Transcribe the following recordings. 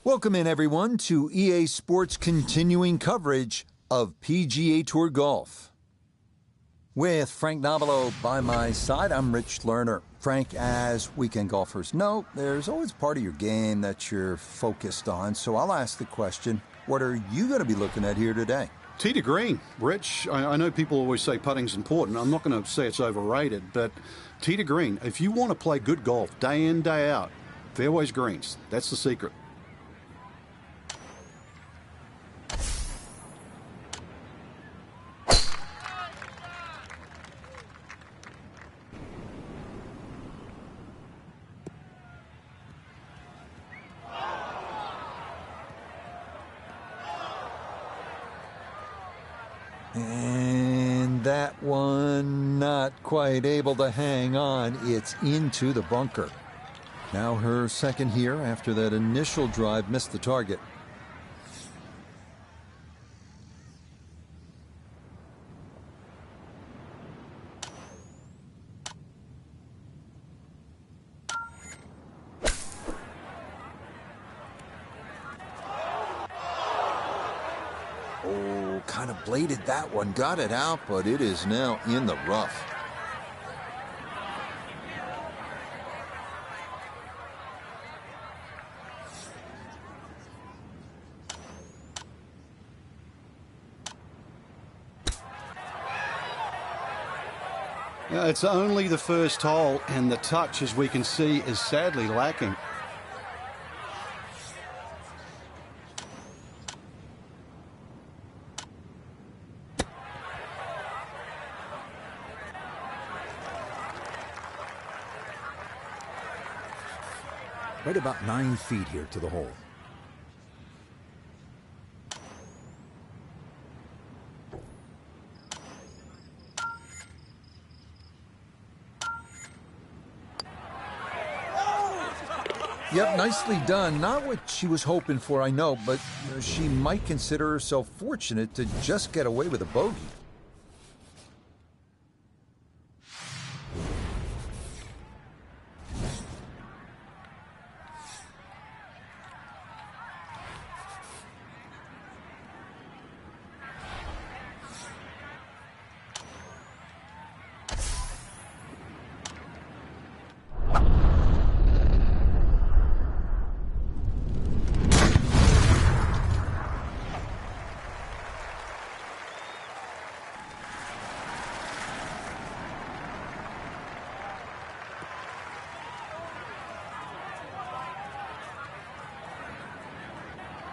Welcome in, everyone, to EA Sports' continuing coverage of PGA Tour Golf. With Frank Nobilo by my side, I'm Rich Lerner. Frank, as weekend golfers know, there's always part of your game that you're focused on, so I'll ask the question, what are you going to be looking at here today? Tee to green. Rich, I know people always say putting's important. I'm not going to say it's overrated, but tee to green. If you want to play good golf day in, day out, fairways greens. That's the secret. And that one not quite able to hang on. It's into the bunker. Now her second here after that initial drive missed the target. Kind of bladed that one, got it out, but it is now in the rough. It's only the first hole, and the touch, as we can see, is sadly lacking. Right about 9 feet here to the hole. Yep, nicely done. Not what she was hoping for, I know, but she might consider herself fortunate to just get away with a bogey.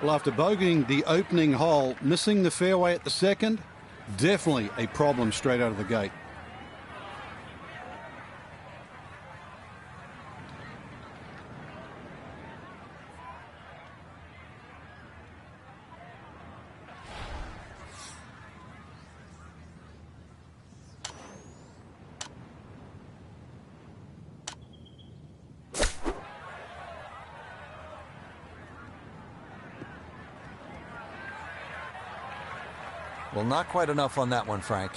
Well, after bogeying the opening hole, missing the fairway at the second, definitely a problem straight out of the gate. Well, not quite enough on that one, Frank.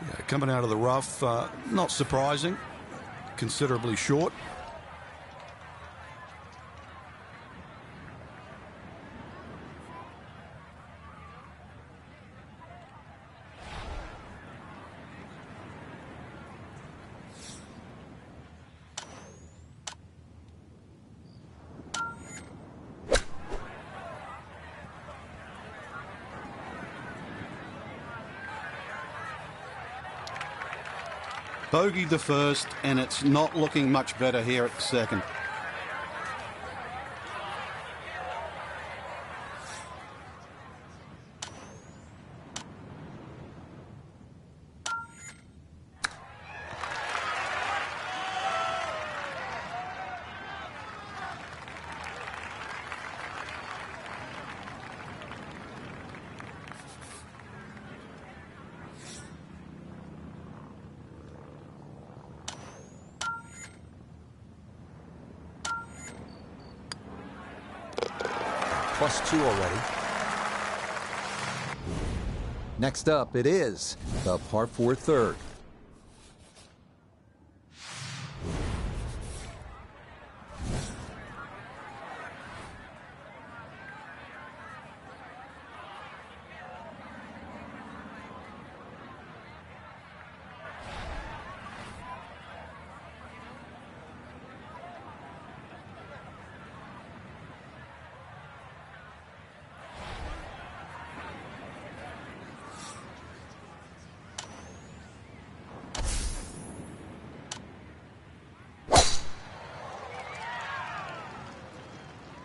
Yeah, coming out of the rough, not surprising, considerably short. Bogeyed the first, and it's not looking much better here at the second. +2 already. Next up, it is the par 4 third.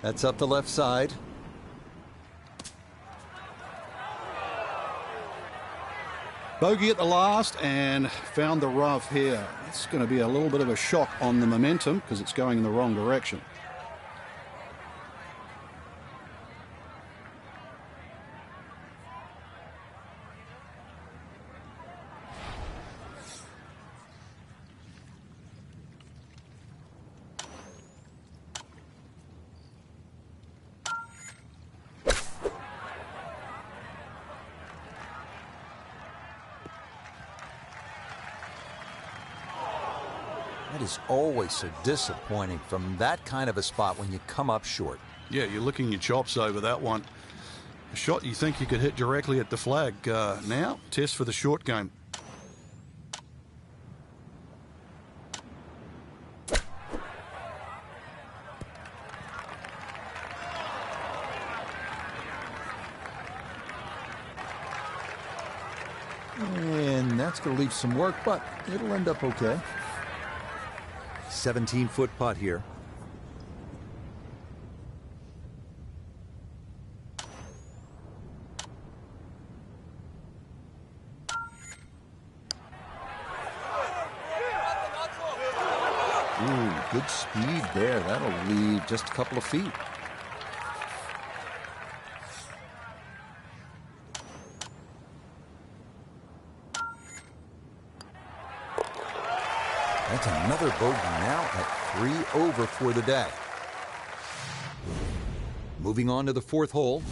That's up the left side. Bogey at the last and found the rough here. It's going to be a little bit of a shock on the momentum because it's going in the wrong direction. That is always so disappointing from that kind of a spot when you come up short. Yeah, you're licking your chops over that one. A shot you think you could hit directly at the flag. Now, test for the short game. And that's going to leave some work, but it'll end up okay. 17-foot putt here. Ooh, good speed there. That'll leave just a couple of feet. That's another bogey now at 3 over for the day. Moving on to the 4th hole.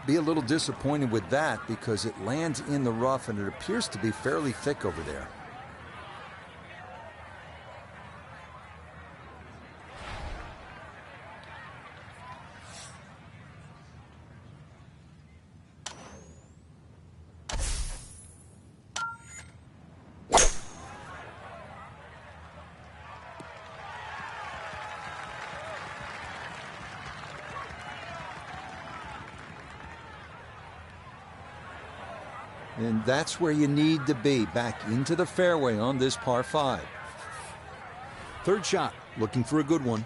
Be a little disappointed with that because it lands in the rough and it appears to be fairly thick over there. And that's where you need to be, back into the fairway on this par 5. 3rd shot, looking for a good one.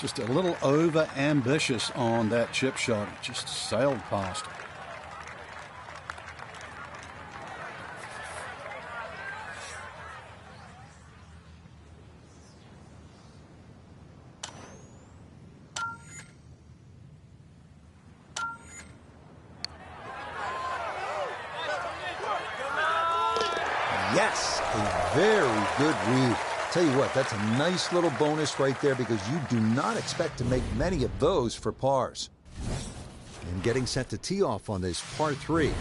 Just a little over ambitious on that chip shot. It just sailed past. Yes, a very good read. Tell you what, that's a nice little bonus right there because you do not expect to make many of those for pars. And getting set to tee off on this par 3.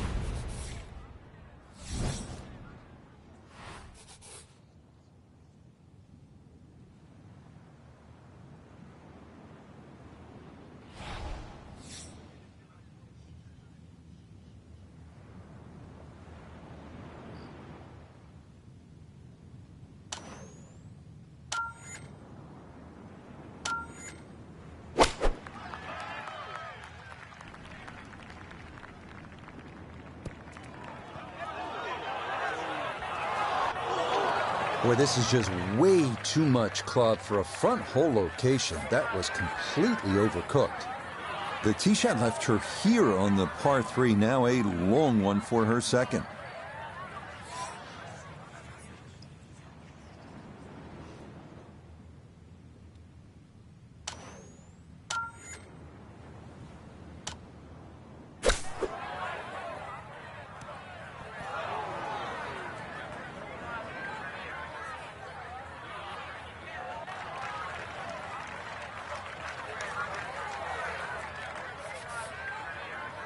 Boy, this is just way too much club for a front hole location. That was completely overcooked. The tee shot left her here on the par 3, now a long one for her second.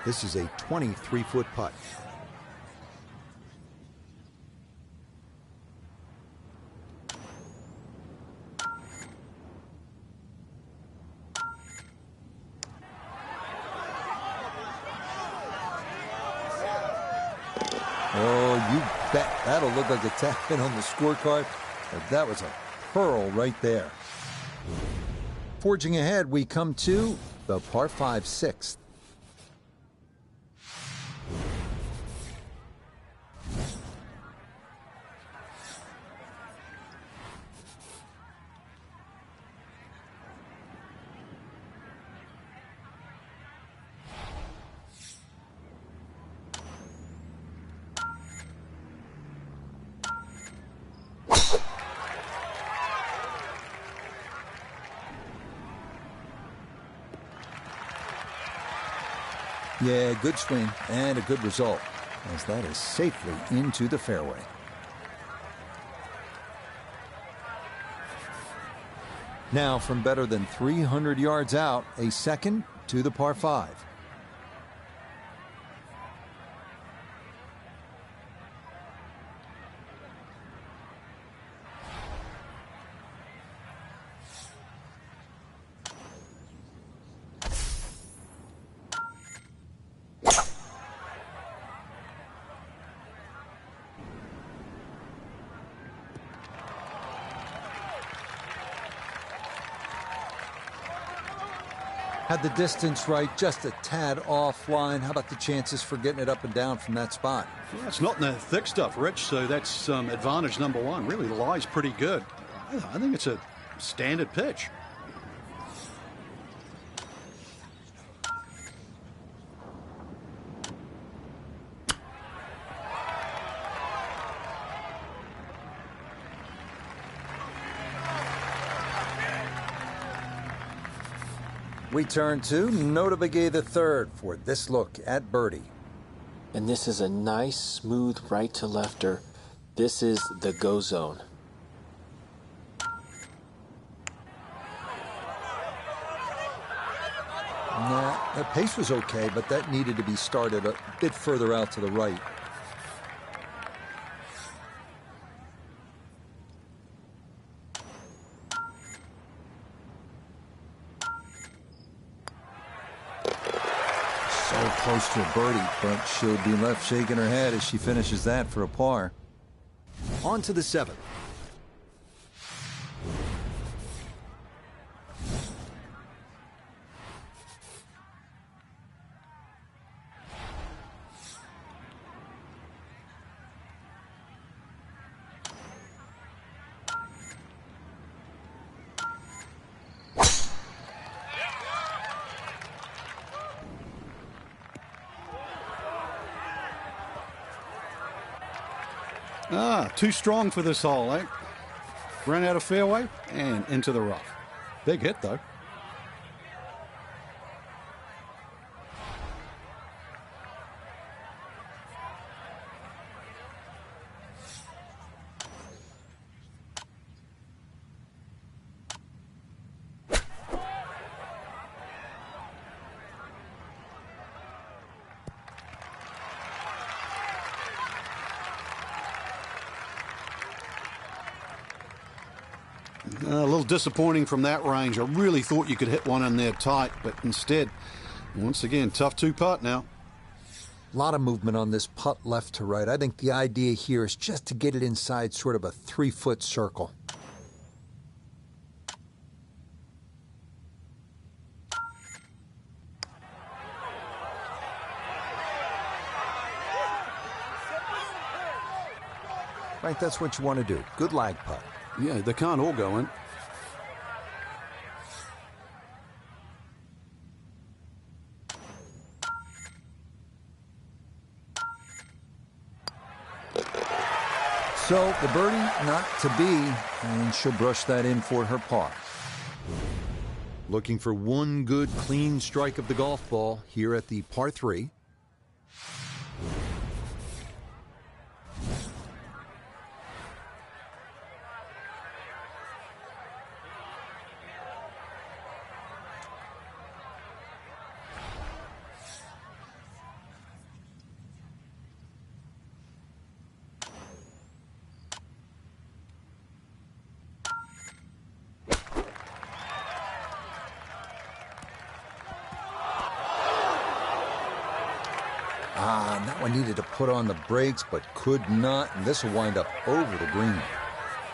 This is a 23-foot putt. Oh, you bet. That'll look like a tap in on the scorecard, but that was a pearl right there. Forging ahead, we come to the par 5 sixth. Yeah, good swing and a good result, as that is safely into the fairway. Now, from better than 300 yards out, a second to the par 5. Had the distance right, just a tad offline. How about the chances for getting it up and down from that spot? Yeah, it's not in the thick stuff, Rich, so that's advantage number 1. Really lies pretty good. I think it's a standard pitch. We turn to Nota Pga III for this look at birdie. And this is a nice, smooth right to lefter. This is the go zone. Nah, the pace was okay, but that needed to be started a bit further out to the right. So close to a birdie, but she'll be left shaking her head as she finishes that for a par. On to the 7th. Too strong for this hole, eh? Ran out of fairway and into the rough. Big hit, though. A little disappointing from that range. I really thought you could hit one in there tight, but instead, once again, tough 2-putt now. A lot of movement on this putt left to right. I think the idea here is just to get it inside sort of a 3-foot circle. Right, that's what you want to do. Good lag putt. Yeah, they can't all go in. So the birdie not to be, and she'll brush that in for her par. Looking for one good, clean strike of the golf ball here at the par 3. That one needed to put on the brakes, but could not, and this will wind up over the green.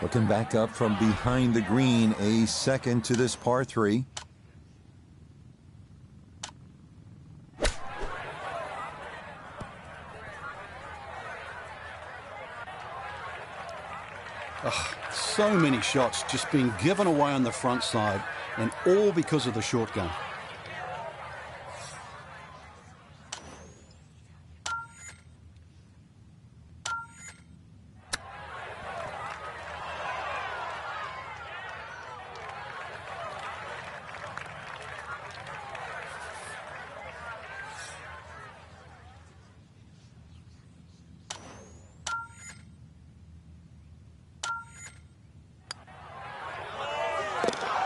Looking back up from behind the green, a second to this par 3. So many shots just being given away on the front side, and all because of the short game.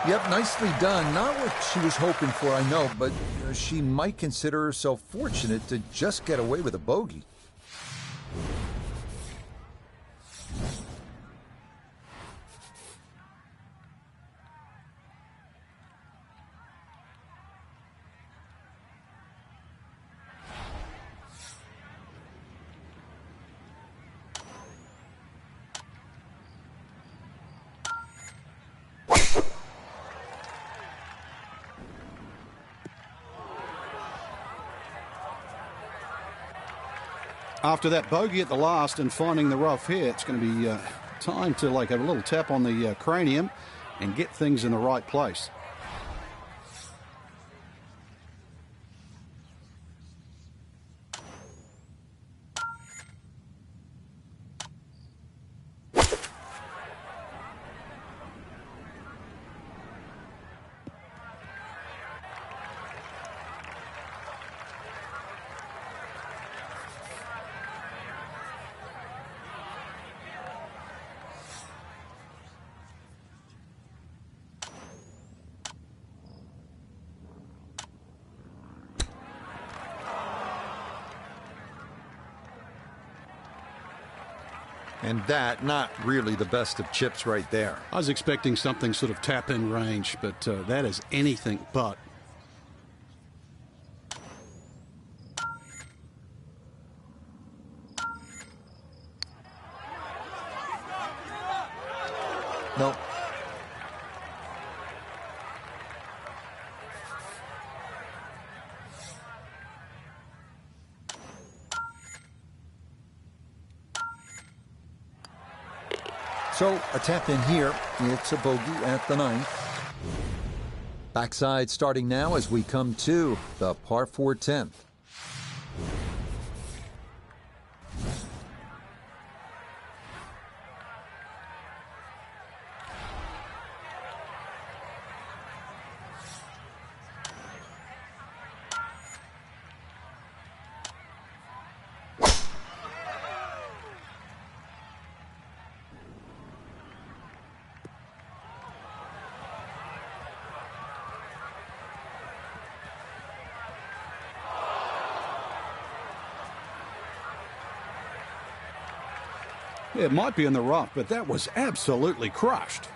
Yep, nicely done. Not what she was hoping for, I know, but she might consider herself fortunate to just get away with a bogey. After that bogey at the last and finding the rough here, it's going to be time to have a little tap on the cranium and get things in the right place. And that, not really the best of chips right there. I was expecting something sort of tap-in range, but that is anything but. Nope. So a tap in here. It's a bogey at the 9th. Backside starting now as we come to the par 4 10th. It might be in the rough, but that was absolutely crushed.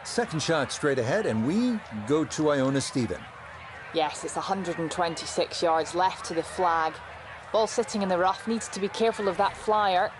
Second shot straight ahead, and we go to Iona Stephen. Yes, it's 126 yards left to the flag. Ball sitting in the rough, needs to be careful of that flyer.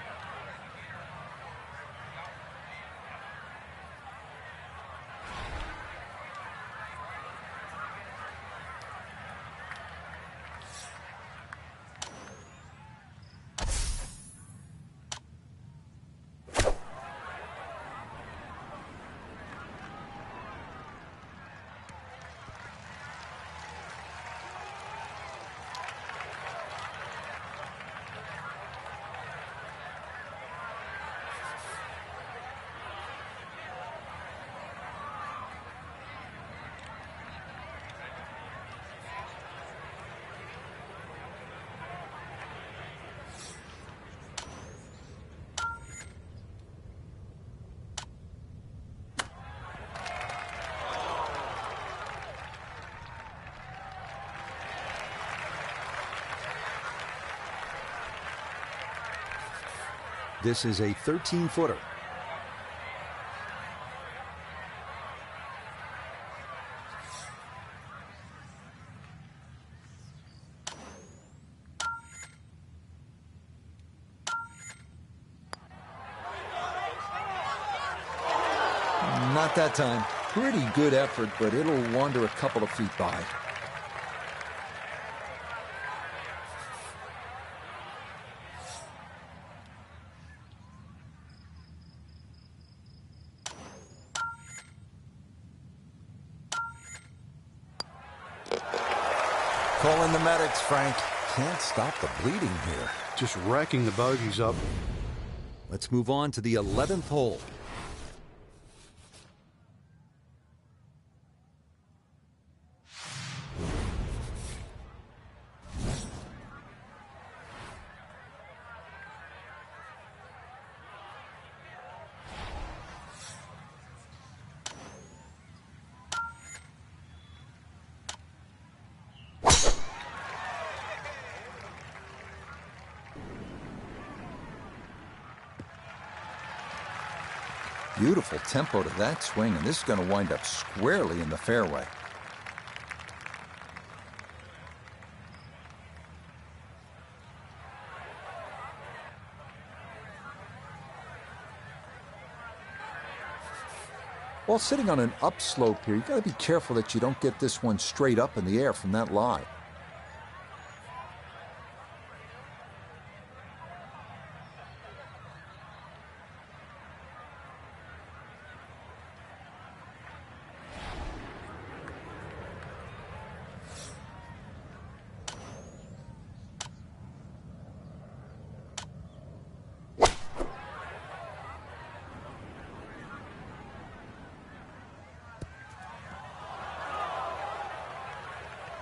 This is a 13-footer. Not that time. Pretty good effort, but it'll wander a couple of feet by. Call in the medics, Frank. Can't stop the bleeding here. Just racking the bogeys up. Let's move on to the 11th hole. Beautiful tempo to that swing, and this is going to wind up squarely in the fairway. While sitting on an upslope here, you got to be careful that you don't get this one straight up in the air from that lie.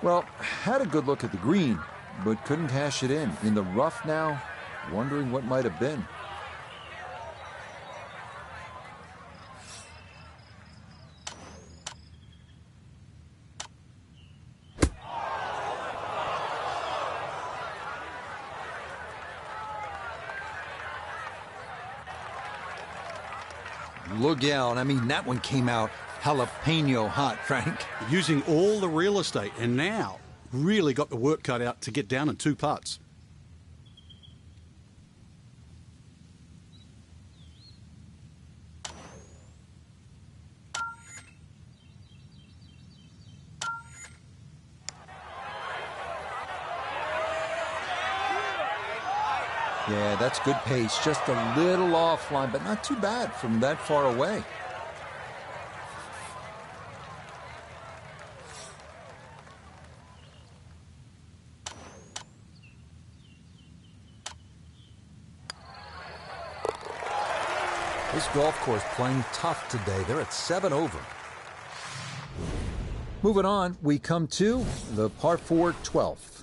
Well, had a good look at the green, but couldn't cash it in. In the rough now, wondering what might have been. Look out. I mean, that one came out jalapeno hot, Frank. Using all the real estate, and now really got the work cut out to get down in 2 putts. Yeah, that's good pace. Just a little offline, but not too bad from that far away. This golf course playing tough today. They're at 7 over. Moving on, we come to the par 4 12th.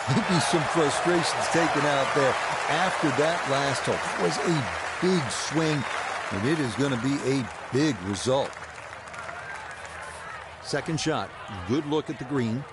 Maybe some frustrations taken out there after that last hole. That was a big swing, and it is going to be a big result. Second shot. Good look at the green.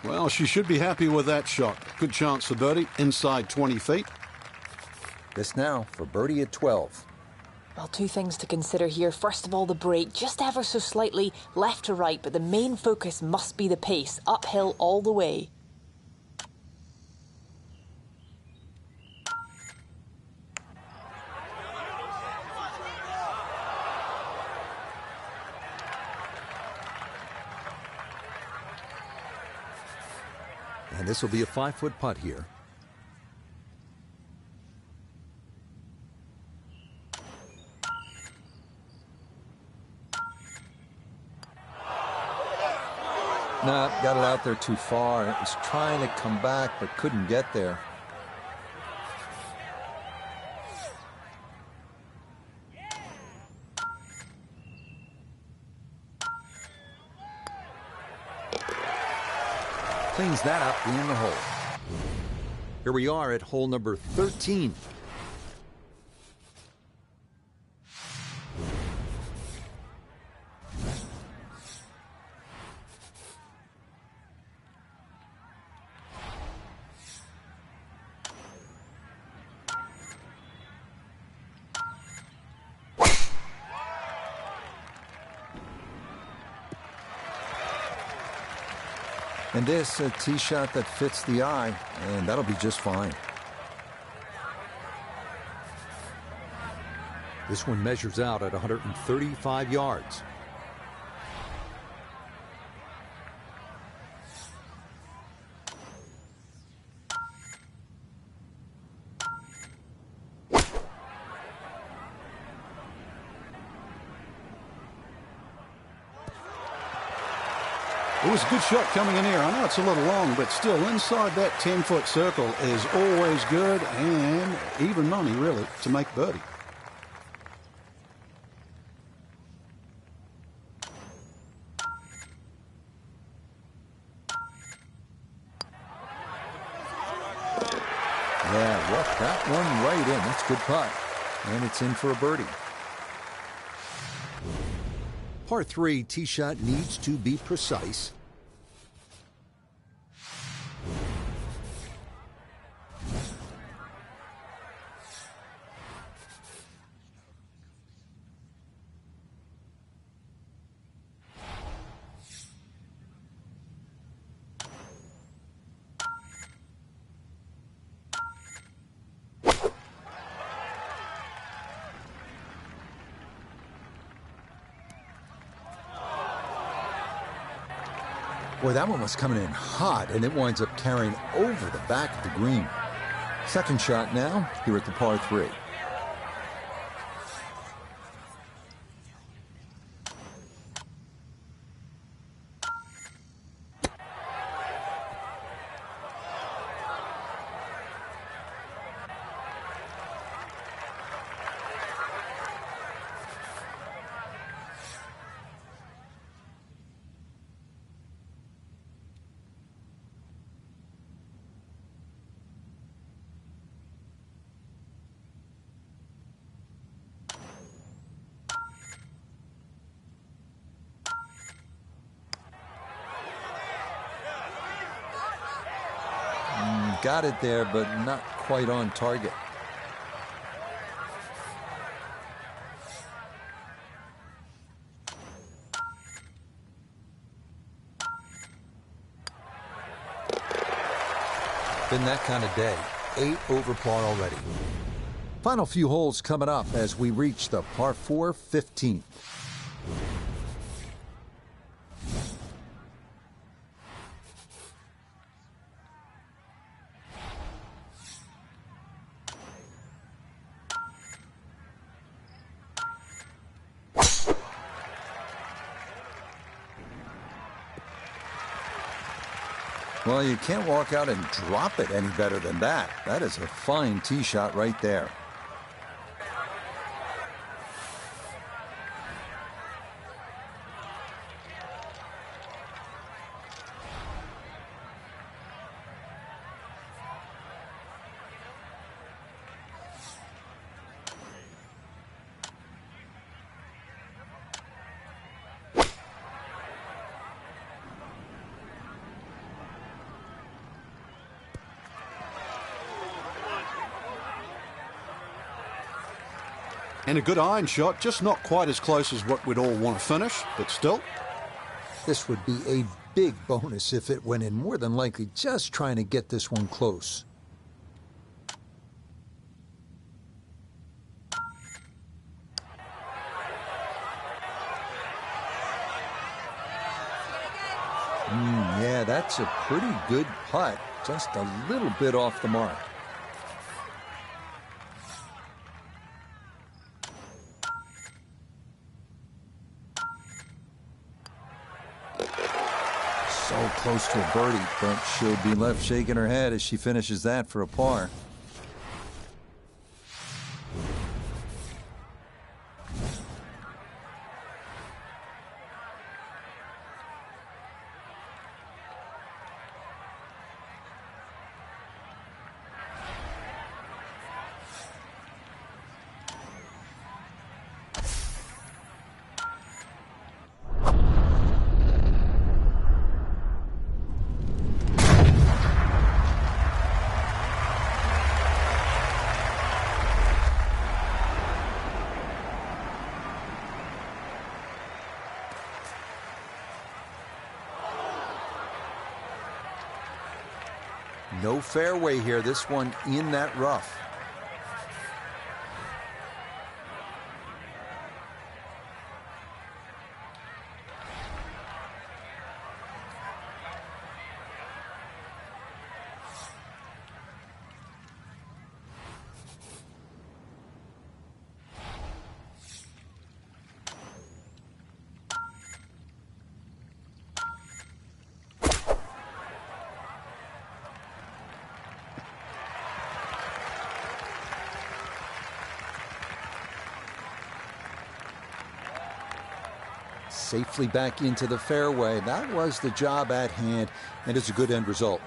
Well, she should be happy with that shot. Good chance for birdie, inside 20 feet. This now for birdie at 12. Well, 2 things to consider here. First of all, the break, just ever so slightly left to right, but the main focus must be the pace, uphill all the way. And this will be a 5-foot putt here. Nah, got it out there too far. It was trying to come back, but couldn't get there. Cleans that up in the hole. Here we are at hole number 13. And this, a tee shot that fits the eye, and that'll be just fine. This one measures out at 135 yards. It was a good shot coming in here. I know it's a little long, but still inside that 10-foot circle is always good and even money, really, to make birdie. Yeah, rough that one right in. That's a good putt. And it's in for a birdie. Par 3 tee shot needs to be precise. Boy, that one was coming in hot, and it winds up carrying over the back of the green. Second shot now, here at the par 3. Got it there, but not quite on target. Been that kind of day. 8 over par already. Final few holes coming up as we reach the par 4 15th. Well, you can't walk out and drop it any better than that. That is a fine tee shot right there. And a good iron shot, just not quite as close as what we'd all want to finish, but still. This would be a big bonus if it went in, more than likely just trying to get this one close. Yeah, that's a pretty good putt, just a little bit off the mark. So close to a birdie, but she'll be left shaking her head as she finishes that for a par. No fairway here, this one in that rough. Safely back into the fairway. That was the job at hand, and it's a good end result.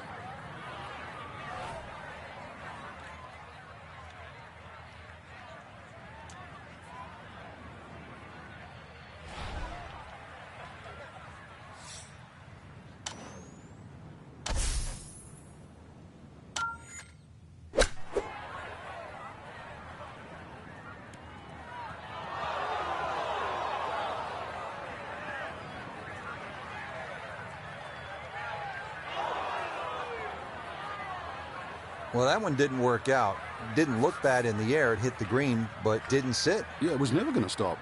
Well, that one didn't work out. Didn't look bad in the air. It hit the green, but didn't sit. Yeah, it was never going to stop.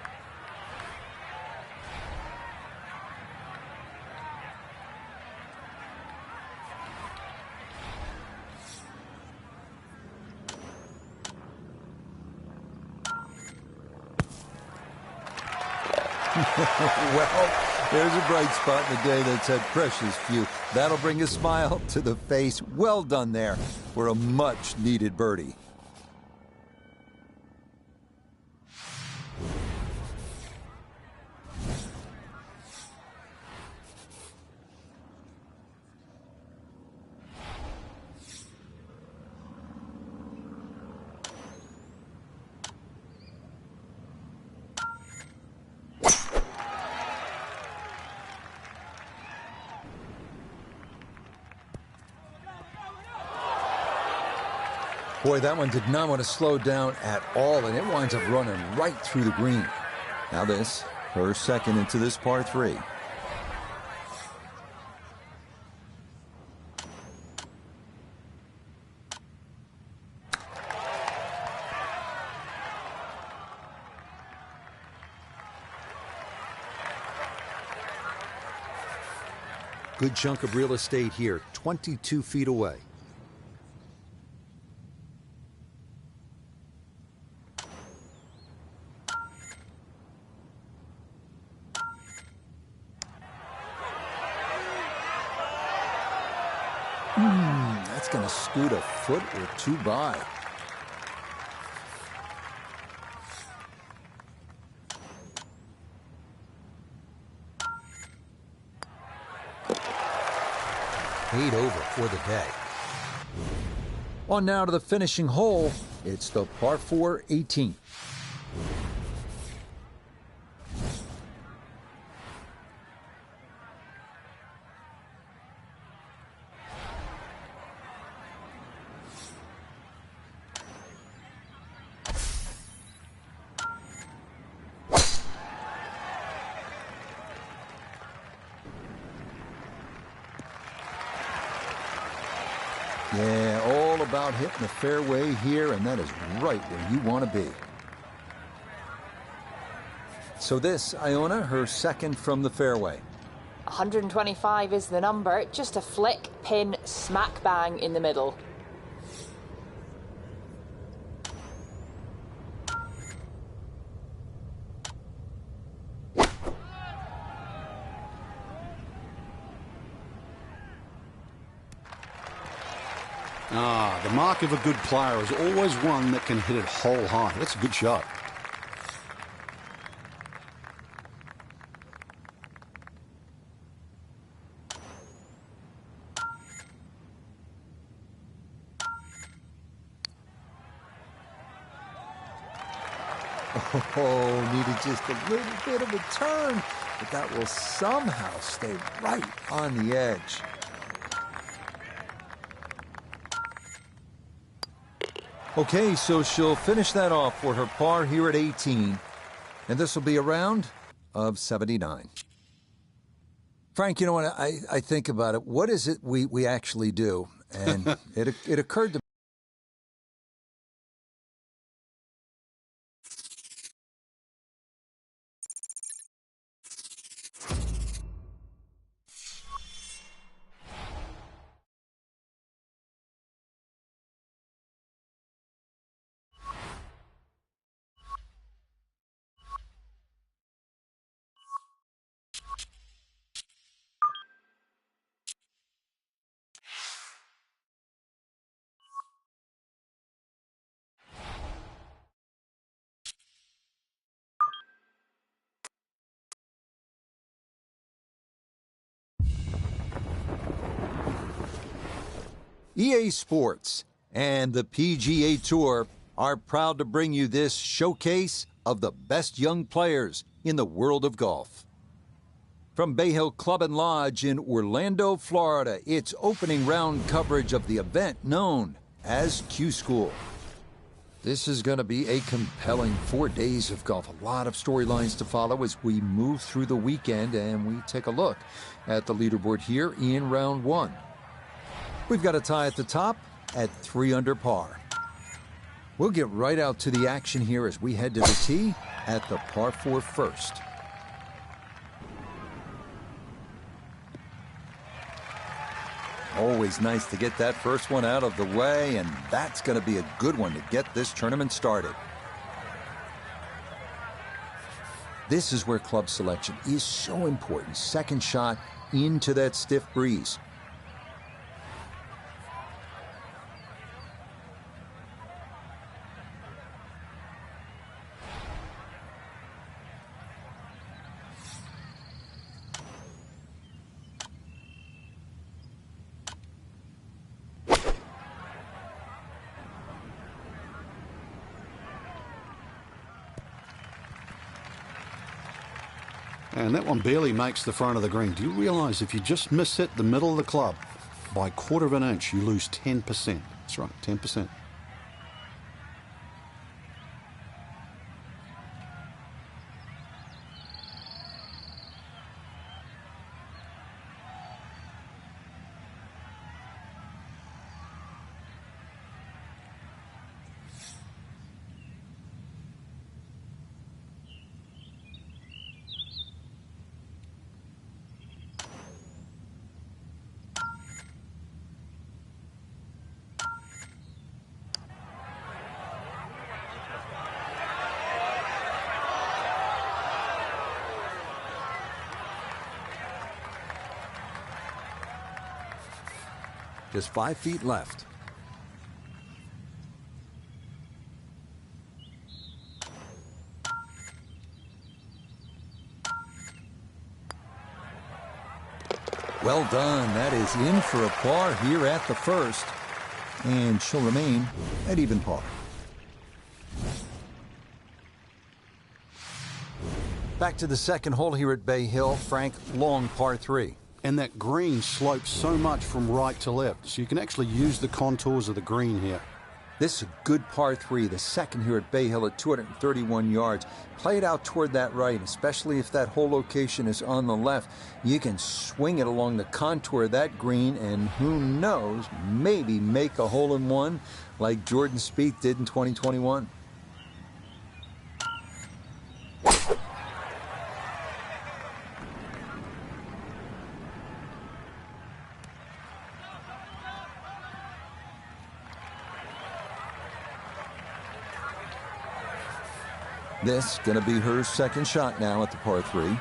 Well, there's a bright spot in the day that's had precious few. That'll bring a smile to the face. Well done there for a much-needed birdie. Boy, that one did not want to slow down at all, and it winds up running right through the green. Now this, her second into this par 3. Good chunk of real estate here, 22 feet away. That's going to scoot a foot or two by. Paid over for the day. On now to the finishing hole. It's the par 4 18. Yeah, all about hitting the fairway here, and that is right where you want to be. So this, Iona, her second from the fairway. 125 is the number, just a flick, pin, smack bang in the middle. The mark of a good player is always one that can hit it hole high. That's a good shot. Oh, needed just a little bit of a turn, but that will somehow stay right on the edge. Okay, so she'll finish that off for her par here at 18, and this will be a round of 79. Frank, you know what, I think about it. What is it we actually do? And it occurred to me. EA Sports and the PGA Tour are proud to bring you this showcase of the best young players in the world of golf. From Bay Hill Club and Lodge in Orlando, Florida, it's opening round coverage of the event known as Q School. This is going to be a compelling 4 days of golf. A lot of storylines to follow as we move through the weekend, and we take a look at the leaderboard here in round one. We've got a tie at the top at 3 under par. We'll get right out to the action here as we head to the tee at the par 4 first. Always nice to get that first one out of the way, and that's going to be a good one to get this tournament started. This is where club selection is so important. Second shot into that stiff breeze. And that one barely makes the front of the green. Do you realize if you just miss hit the middle of the club by a quarter of an inch, you lose 10%. That's right, 10%. Just 5 feet left. Well done. That is in for a par here at the first. And she'll remain at even par. Back to the second hole here at Bay Hill. Frank, long par 3. And that green slopes so much from right to left, so you can actually use the contours of the green here. This is a good par 3, the second here at Bay Hill at 231 yards. Play it out toward that right, especially if that hole location is on the left. You can swing it along the contour of that green, and who knows, maybe make a hole-in-one like Jordan Spieth did in 2021. This going to be her second shot now at the par 3.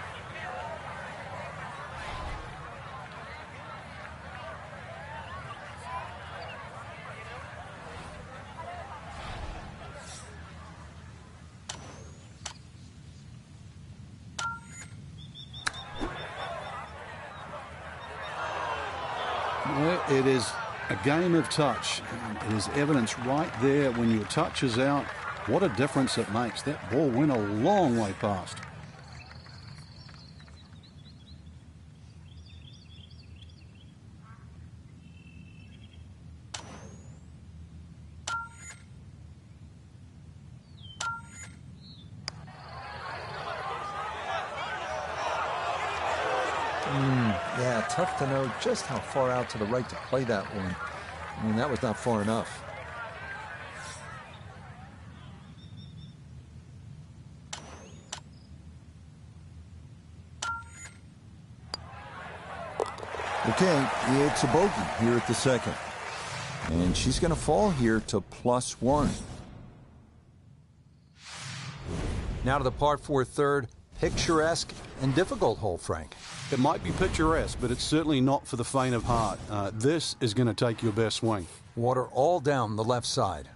Well, it is a game of touch. It is evidence right there when your touch is out. What a difference it makes. That ball went a long way past. Yeah, tough to know just how far out to the right to play that one. I mean, that was not far enough. Okay, it's a bogey here at the second. And she's going to fall here to +1. Now to the par 4 third. Picturesque and difficult hole, Frank. It might be picturesque, but it's certainly not for the faint of heart. This is going to take your best swing. Water all down the left side.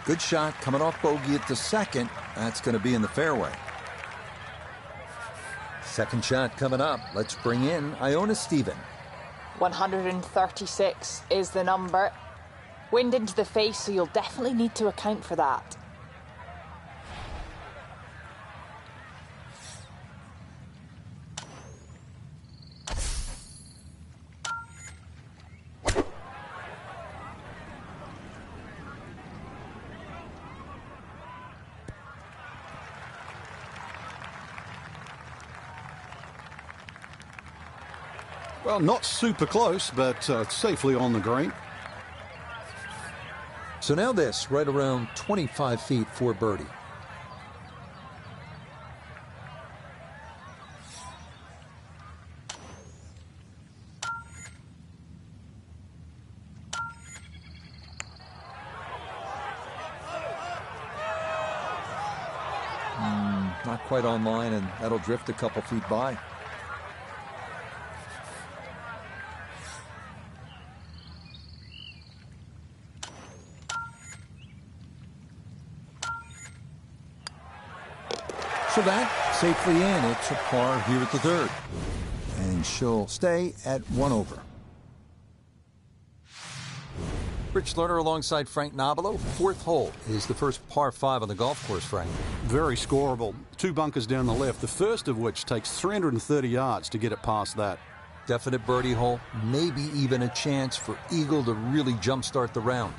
Good shot coming off bogey at the second. That's going to be in the fairway. Second shot coming up. Let's bring in Iona Stephen. 136 is the number. Wind into the face, so you'll definitely need to account for that. Well, not super close, but safely on the green. So now this, right around 25 feet for birdie. Not quite on line, and that'll drift a couple feet by. So that safely in. It's a par here at the third. And she'll stay at 1 over. Rich Lerner alongside Frank Nobilo. Fourth hole is the first par 5 on the golf course, Frank. Very scoreable. 2 bunkers down the left, the first of which takes 330 yards to get it past that. Definite birdie hole, maybe even a chance for Eagle to really jumpstart the round.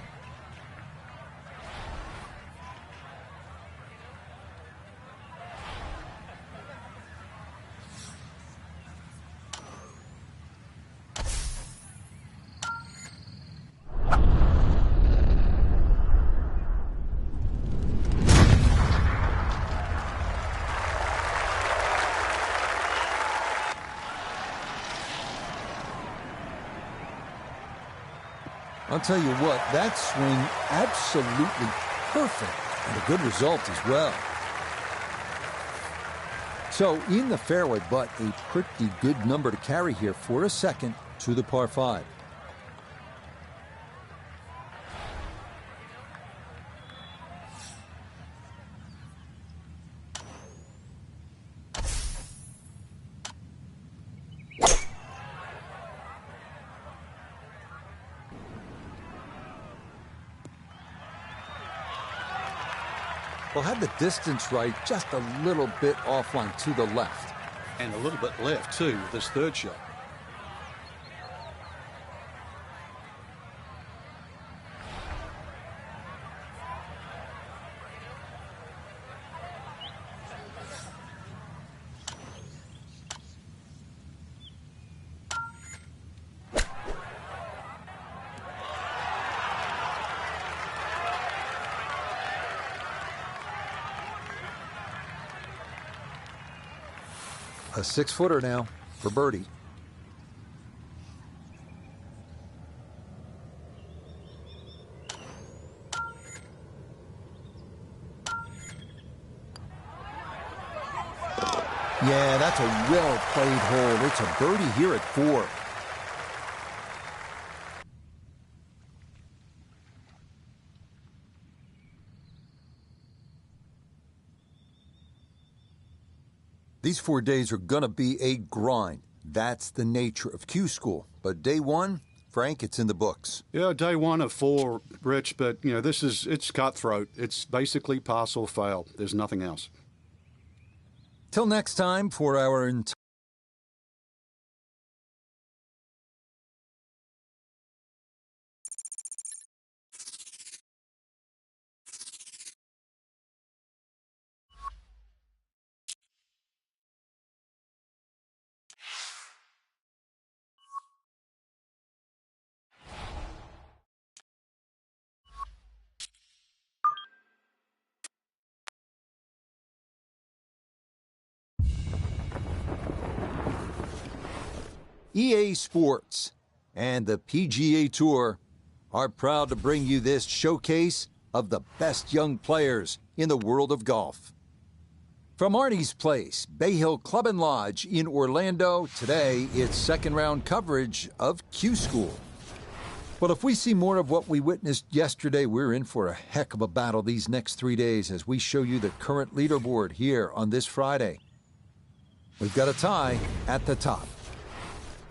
I'll tell you what, that swing absolutely perfect and a good result as well. So in the fairway, but a pretty good number to carry here for a second to the par 5. Well, had the distance right, just a little bit offline to the left. And a little bit left, too, with this third shot. A 6-footer now for birdie. Yeah, that's a well-played hole. It's a birdie here at 4. These 4 days are going to be a grind. That's the nature of Q School. But day 1, Frank, it's in the books. Yeah, day 1 of 4, Rich, but, it's cutthroat. It's basically pass or fail. There's nothing else. Till next time for our entire EA Sports and the PGA Tour are proud to bring you this showcase of the best young players in the world of golf. From Arnie's Place, Bay Hill Club and Lodge in Orlando, today it's second round coverage of Q School. Well, if we see more of what we witnessed yesterday, we're in for a heck of a battle these next 3 days as we show you the current leaderboard here on this Friday. We've got a tie at the top.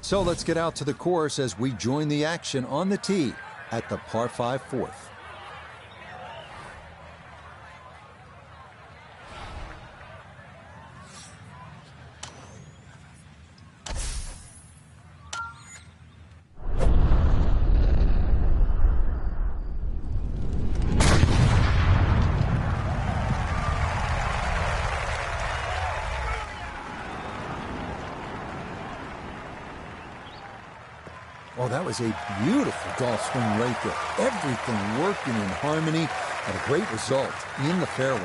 So let's get out to the course as we join the action on the tee at the par 5 fourth. Oh, that was a beautiful golf swing right there. Everything working in harmony and a great result in the fairway.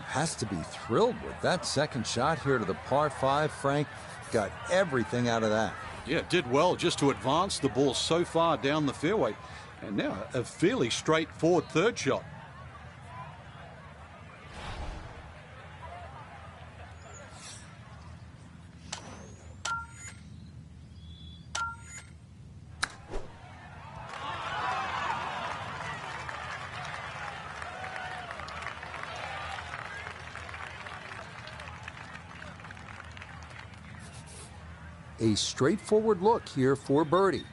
Has to be thrilled with that second shot here to the par 5. Frank got everything out of that. Yeah, did well just to advance the ball so far down the fairway. And now a fairly straightforward third shot. A straightforward look here for birdie.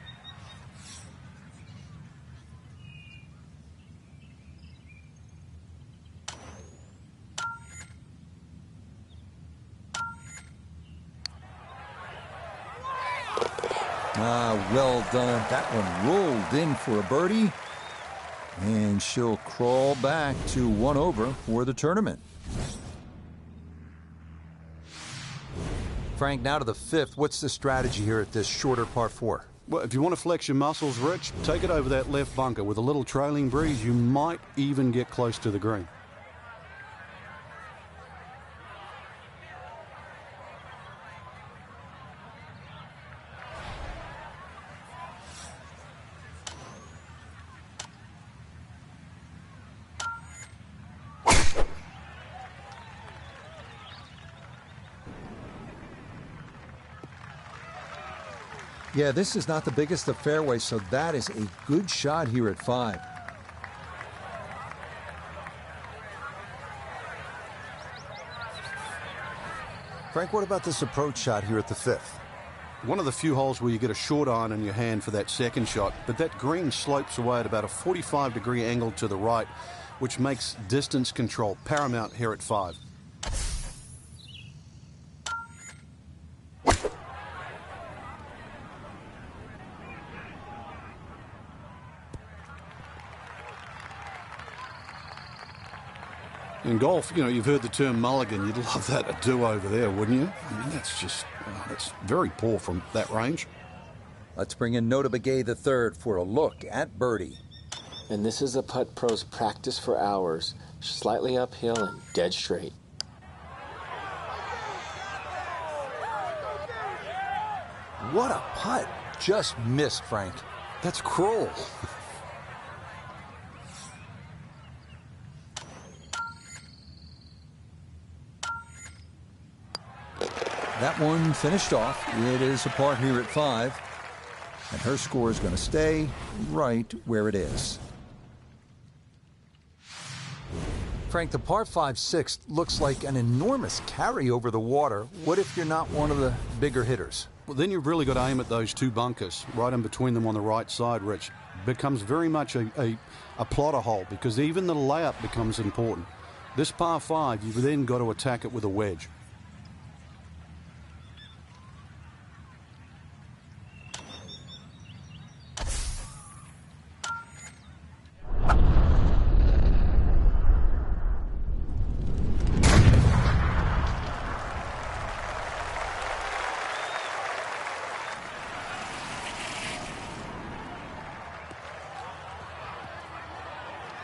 Well done. That one rolled in for a birdie. And she'll crawl back to 1 over for the tournament. Frank, now to the 5th. What's the strategy here at this shorter par 4? Well, if you want to flex your muscles, Rich, take it over that left bunker. With a little trailing breeze, you might even get close to the green. Yeah, this is not the biggest of fairways, so that is a good shot here at 5. Frank, what about this approach shot here at the 5th? One of the few holes where you get a short iron in your hand for that second shot, but that green slopes away at about a 45-degree angle to the right, which makes distance control paramount here at 5. In golf, you know, you've heard the term mulligan. You'd love that a do-over there, wouldn't you? I mean, that's very poor from that range. Let's bring in Nota Pga the third for a look at birdie. And this is a putt pros practice for hours, slightly uphill and dead straight. What a putt. Just missed, Frank. That's cruel. That one finished off. It is a par here at 5. And her score is going to stay right where it is. Frank, the par 5/6 looks like an enormous carry over the water. What if you're not one of the bigger hitters? Well, then you've really got to aim at those two bunkers, right in between them on the right side, Rich. Becomes very much a plotter hole, because even the layup becomes important. This par 5, you've then got to attack it with a wedge.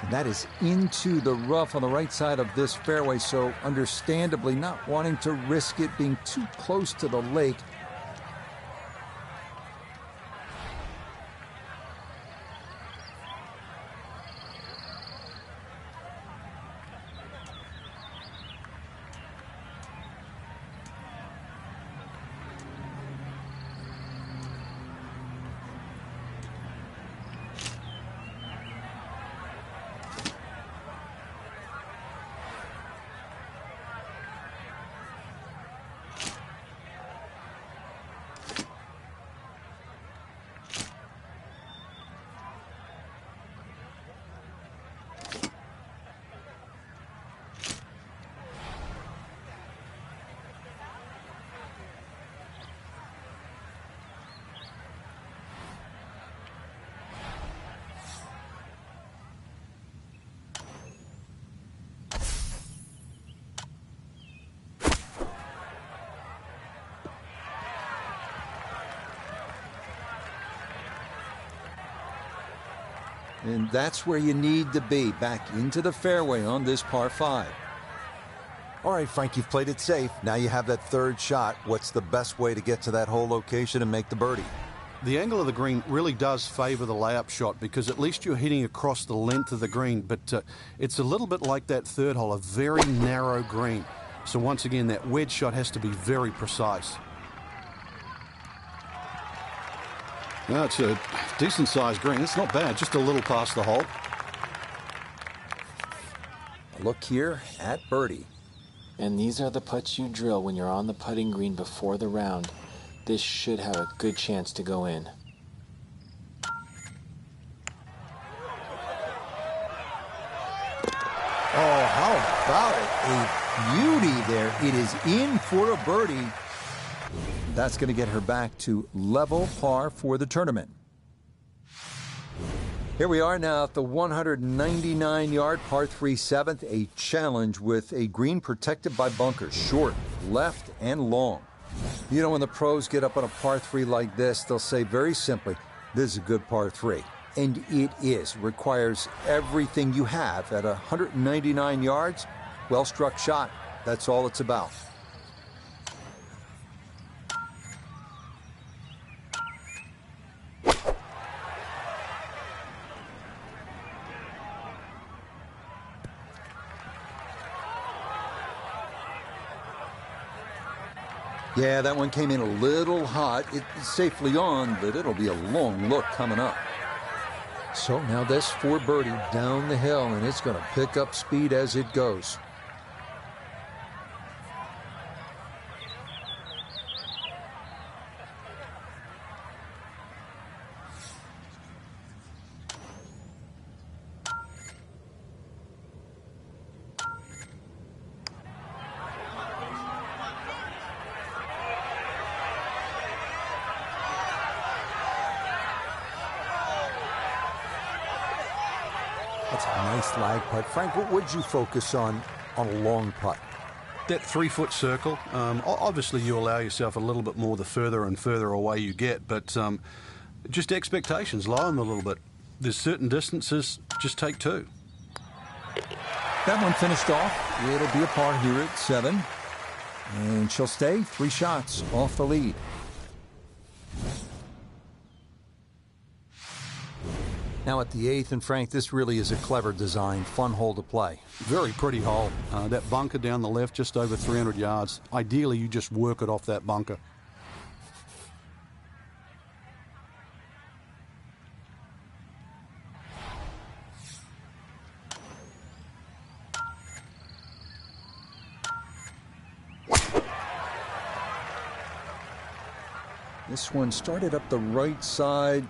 That is into the rough on the right side of this fairway, so understandably not wanting to risk it being too close to the lake. And that's where you need to be, back into the fairway on this par 5. All right, Frank, you've played it safe. Now you have that third shot. What's the best way to get to that hole location and make the birdie? The angle of the green really does favor the layup shot, because at least you're hitting across the length of the green, but it's a little bit like that third hole, a very narrow green. So once again, that wedge shot has to be very precise. Now it's a decent-sized green. It's not bad, just a little past the hole. A look here at birdie. And these are the putts you drill when you're on the putting green before the round. This should have a good chance to go in. Oh, how about it? A beauty there. It is in for a birdie. That's going to get her back to level par for the tournament. Here we are now at the 199-yard par 3 7th, a challenge with a green protected by bunkers, short, left, and long. You know, when the pros get up on a par 3 like this, they'll say very simply, this is a good par 3. And it is. Requires everything you have at 199 yards. Well-struck shot. That's all it's about. Yeah, that one came in a little hot. It's safely on, but it'll be a long look coming up. So now this for birdie down the hill, and it's going to pick up speed as it goes. That's a nice lag putt. Frank, what would you focus on on a long putt? That 3-foot circle, obviously you allow yourself a little bit more the further and further away you get, but just expectations, lower them a little bit. There's certain distances, just take 2. That one finished off. It'll be a par here at 7. And she'll stay 3 shots off the lead. Now at the 8th, and Frank, this really is a clever design, fun hole to play. Very pretty hole. That bunker down the left, just over 300 yards. Ideally, you just work it off that bunker. This one started up the right side.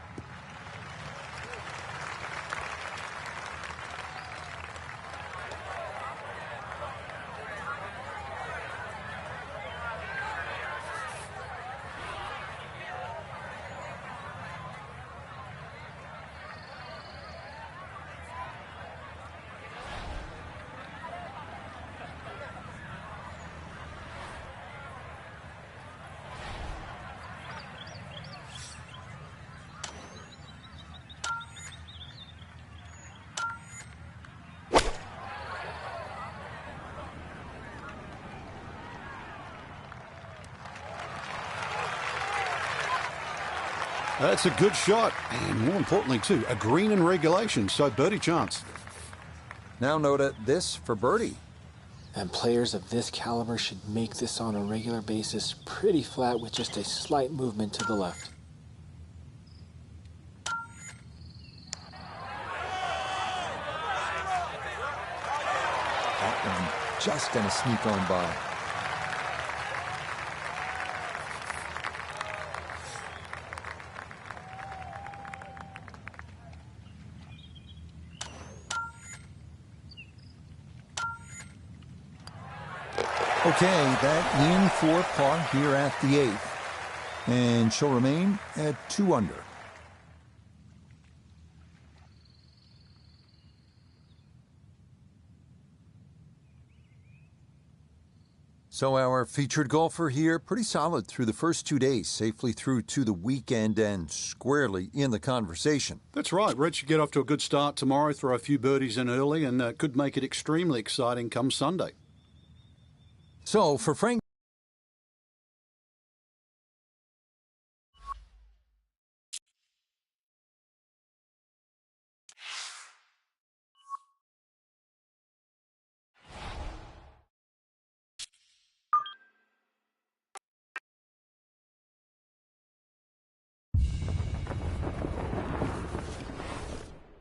That's a good shot, and more importantly, too, a green in regulation, so birdie chance. Now note this for birdie. And players of this caliber should make this on a regular basis pretty flat with just a slight movement to the left. That one just gonna sneak on by. Okay, that in for par here at the 8th. And she'll remain at 2 under. So our featured golfer here, pretty solid through the first 2 days, safely through to the weekend and squarely in the conversation. That's right. Rich, you get off to a good start tomorrow, throw a few birdies in early, and could make it extremely exciting come Sunday. So for Frank,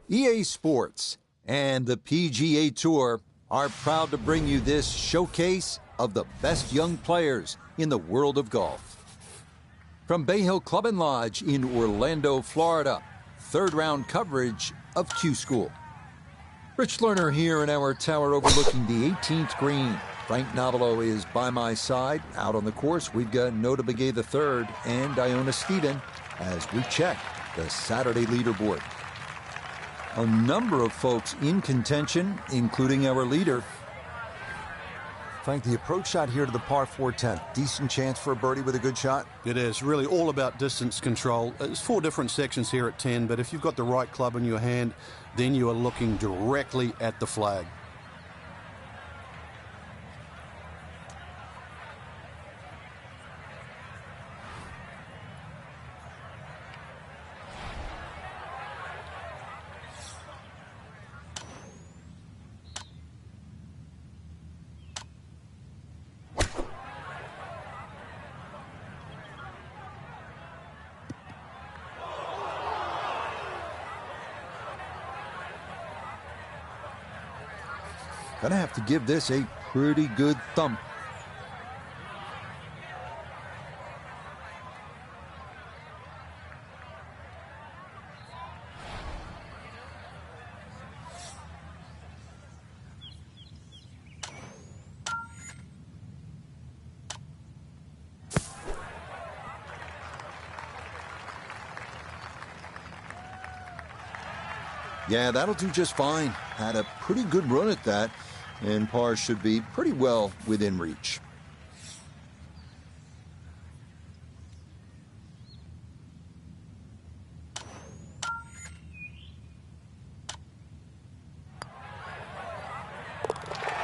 EA Sports and the PGA Tour are proud to bring you this showcase of the best young players in the world of golf. From Bay Hill Club and Lodge in Orlando, Florida, 3rd round coverage of Q School. Rich Lerner here in our tower overlooking the 18th green. Frank Nobilo is by my side. Out on the course, we've got Nota Begay III and Iona Steeden as we check the Saturday leaderboard. A number of folks in contention, including our leader. Frank, the approach shot here to the par 4 10th. Decent chance for a birdie with a good shot? It is really all about distance control. There's 4 different sections here at 10, but if you've got the right club in your hand, then you are looking directly at the flag. Gonna have to give this a pretty good thump. Yeah, that'll do just fine. Had a pretty good run at that. and par should be pretty well within reach.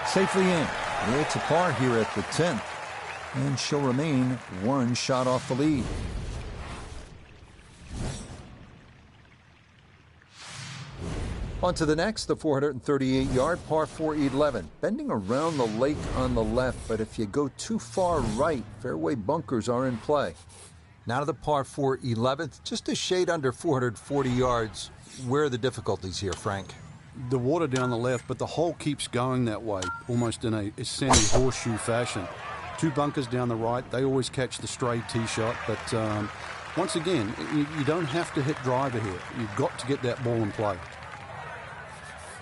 Safely in. It's a par here at the 10th, and she'll remain one shot off the lead. On to the next, the 438-yard par 4 11. Bending around the lake on the left, but if you go too far right, fairway bunkers are in play. Now to the par 4 11th, just a shade under 440 yards. Where are the difficulties here, Frank? The water down the left, but the hole keeps going that way, almost in a semi-horseshoe fashion. 2 bunkers down the right, they always catch the stray tee shot, but once again, you don't have to hit driver here. You've got to get that ball in play.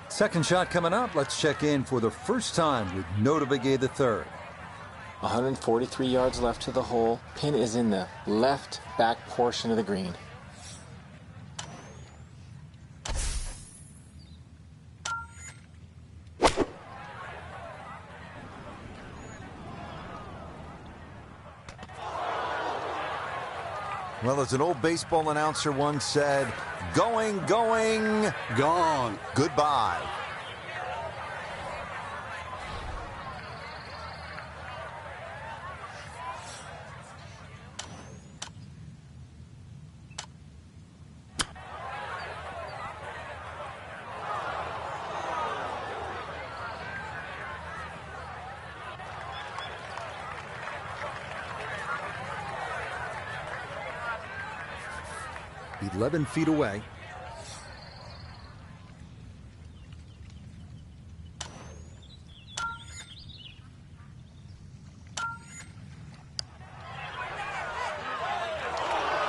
Second shot coming up. Let's check in for the first time with Nota Pga the third. 143 yards left to the hole. Pin is in the left back portion of the green. Well, as an old baseball announcer once said, going, going, Gone. goodbye. "11 feet away."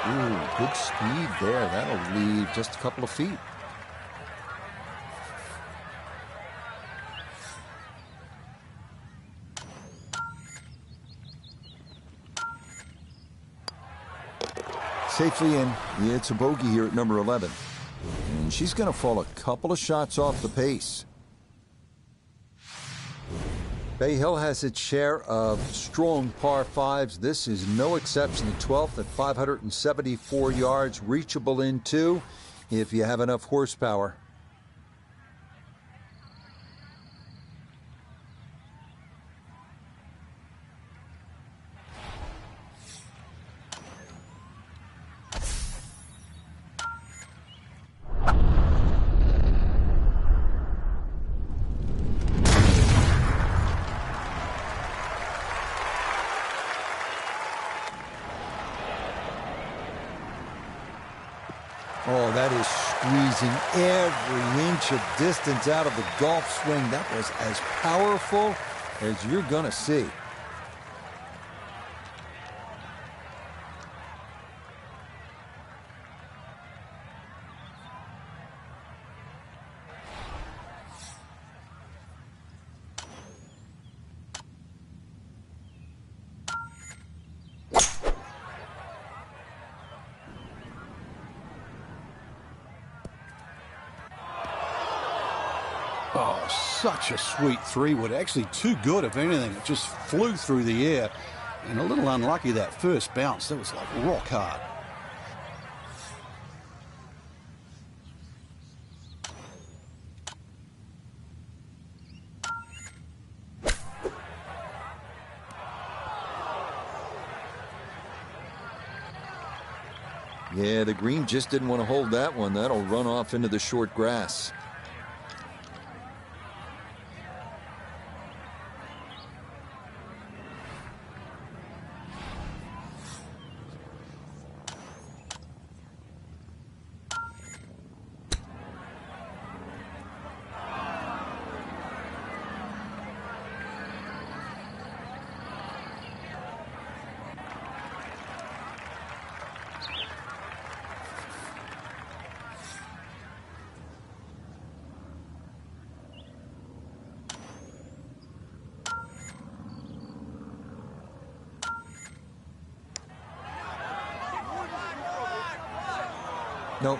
Ooh, good speed there. That'll leave just a couple of feet. Safely in. It's a bogey here at number 11. And she's going to fall a couple of shots off the pace. Bay Hill has its share of strong par 5s. This is no exception. The 12th at 574 yards, reachable in 2 if you have enough horsepower. Oh, that is squeezing every inch of distance out of the golf swing. That was as powerful as you're going to see. Oh, such a sweet 3-wood. Actually too good, if anything. It just flew through the air. And a little unlucky that first bounce. That was like rock hard. Yeah, the green just didn't want to hold that one. That'll run off into the short grass. No.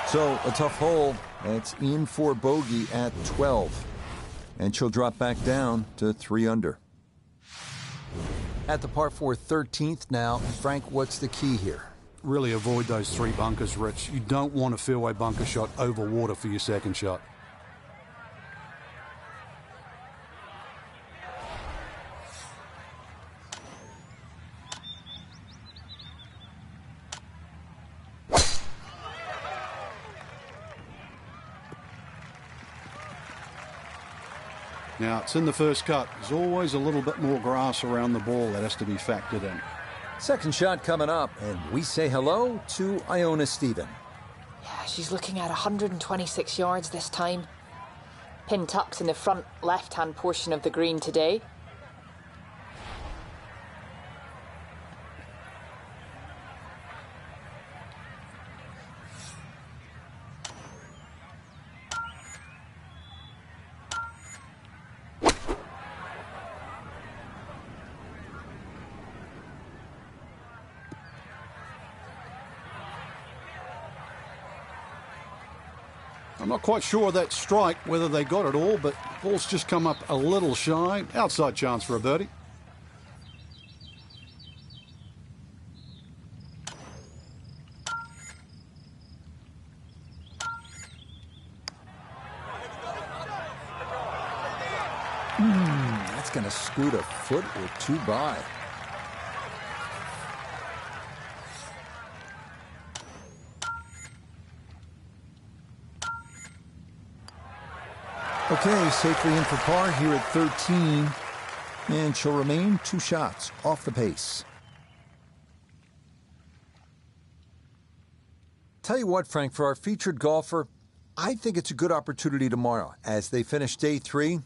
So a tough hole. That's in for bogey at 12. And she'll drop back down to 3 under. At the par 4 13th now, Frank, what's the key here? Really avoid those 3 bunkers, Rich. You don't want a fairway bunker shot over water for your second shot. Now, it's in the first cut. There's always a little bit more grass around the ball that has to be factored in. Second shot coming up, and we say hello to Iona Stephen. Yeah, she's looking at 126 yards this time. Pin tucked in the front left-hand portion of the green today. I'm not quite sure of that strike, whether they got it all, but ball's just come up a little shy. Outside chance for a birdie. That's going to scoot a foot or 2 by. Okay, safely in for par here at 13. And she'll remain 2 shots off the pace. Tell you what, Frank, for our featured golfer, I think it's a good opportunity tomorrow as they finish day 3.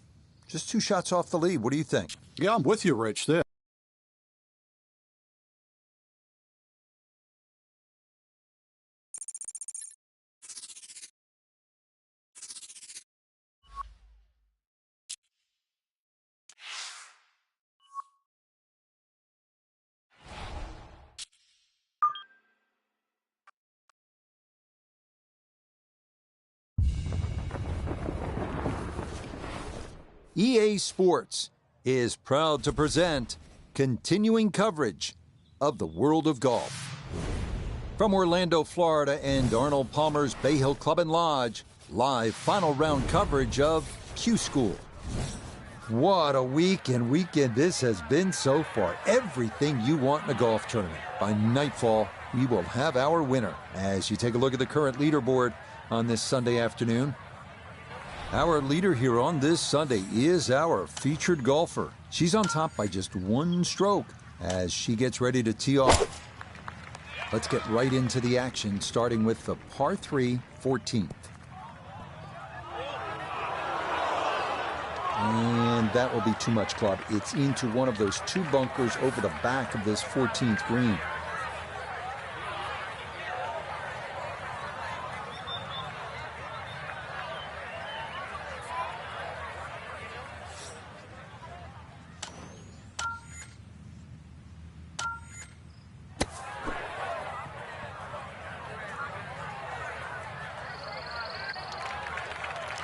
Just 2 shots off the lead. What do you think? Yeah, I'm with you, Rich, there. EA Sports is proud to present continuing coverage of the world of golf. From Orlando, Florida, and Arnold Palmer's Bay Hill Club and Lodge, live final round coverage of Q School. What a weekend this has been so far. Everything you want in a golf tournament. By nightfall, we will have our winner. As you take a look at the current leaderboard on this Sunday afternoon, our leader here on this Sunday is our featured golfer. She's on top by just 1 stroke as she gets ready to tee off. Let's get right into the action, starting with the par 3 14th. And that will be too much, club. It's into one of those 2 bunkers over the back of this 14th green.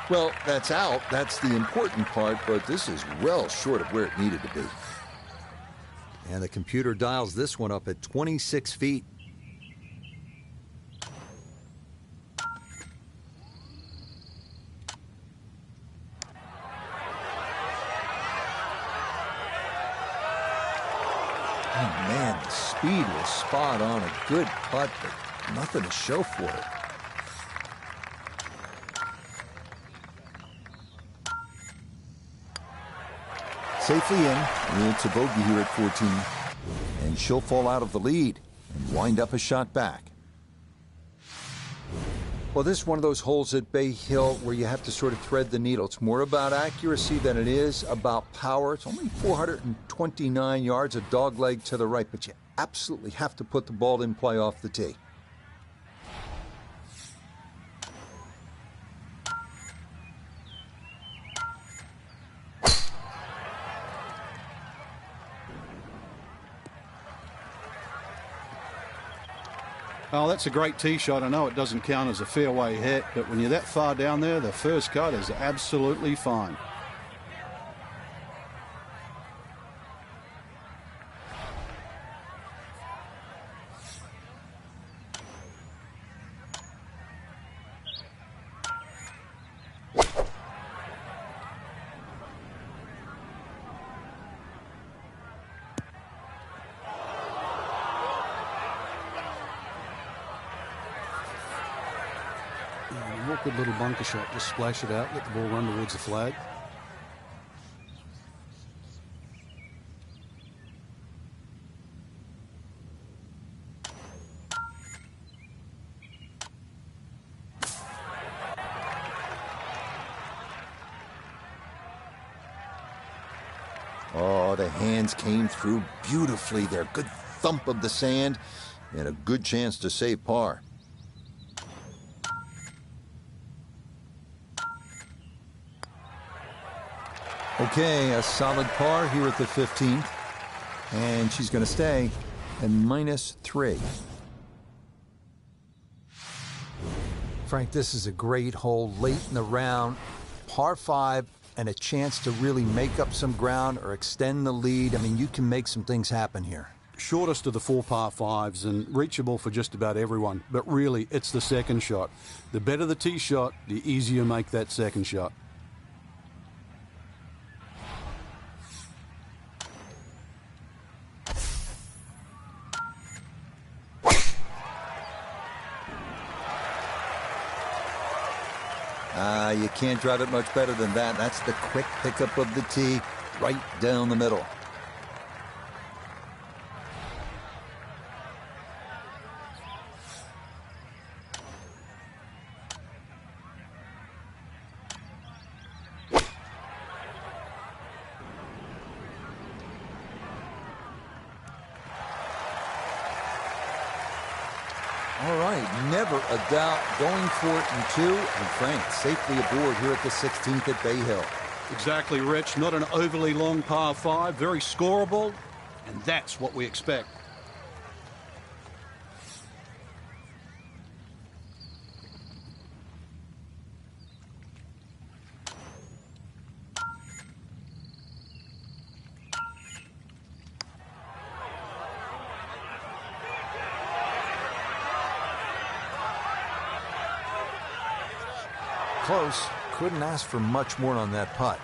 Well, that's out. That's the important part, but this is well short of where it needed to be. And the computer dials this one up at 26 feet. Oh, man, the speed was spot on. A good putt, but nothing to show for it. Safely in. It's a bogey here at 14. And she'll fall out of the lead and wind up a shot back. Well, this is one of those holes at Bay Hill where you have to sort of thread the needle. It's more about accuracy than it is about power. It's only 429 yards, a dog leg to the right, but you absolutely have to put the ball in play off the tee. Oh, that's a great tee shot. I know it doesn't count as a fairway hit, but when you're that far down there, the first cut is absolutely fine. Awkward little bunker shot. Just splash it out, let the ball run towards the flag. Oh, the hands came through beautifully there. Good thump of the sand and a good chance to save par. Okay, a solid par here at the 15th. And she's going to stay at -3. Frank, this is a great hole late in the round. Par 5 and a chance to really make up some ground or extend the lead. I mean, you can make some things happen here. Shortest of the 4 par 5s and reachable for just about everyone. But really, it's the second shot. The better the tee shot, the easier you make that second shot. You can't drive it much better than that. That's the quick pickup of the tee right down the middle. All right, never a doubt, going for it in 2, and Frank safely aboard here at the 16th at Bay Hill. Exactly, Rich. Not an overly long par 5, very scoreable, and that's what we expect. Close. Couldn't ask for much more on that putt.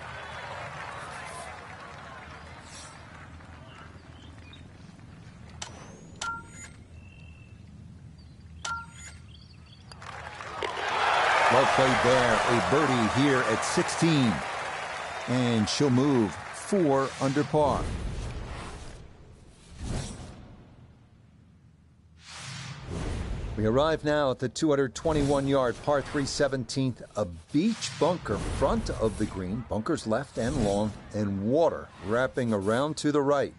Well played there. A birdie here at 16. And she'll move 4 under par. We arrive now at the 221-yard par 3 17th, a beach bunker front of the green, bunkers left and long, and water wrapping around to the right.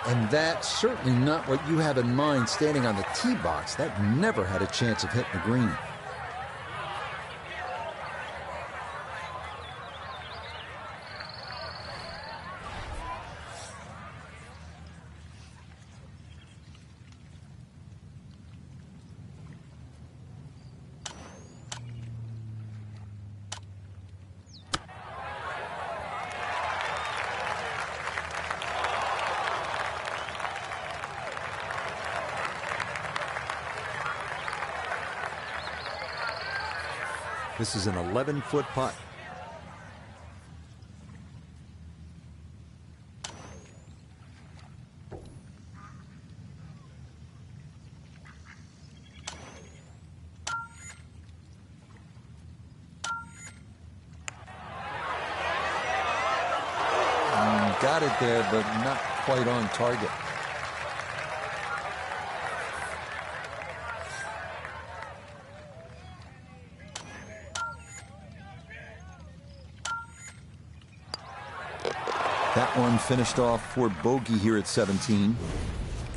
And that's certainly not what you have in mind standing on the tee box. That never had a chance of hitting the green. This is an 11-foot putt. Got it there, but not quite on target. That one finished off for bogey here at 17.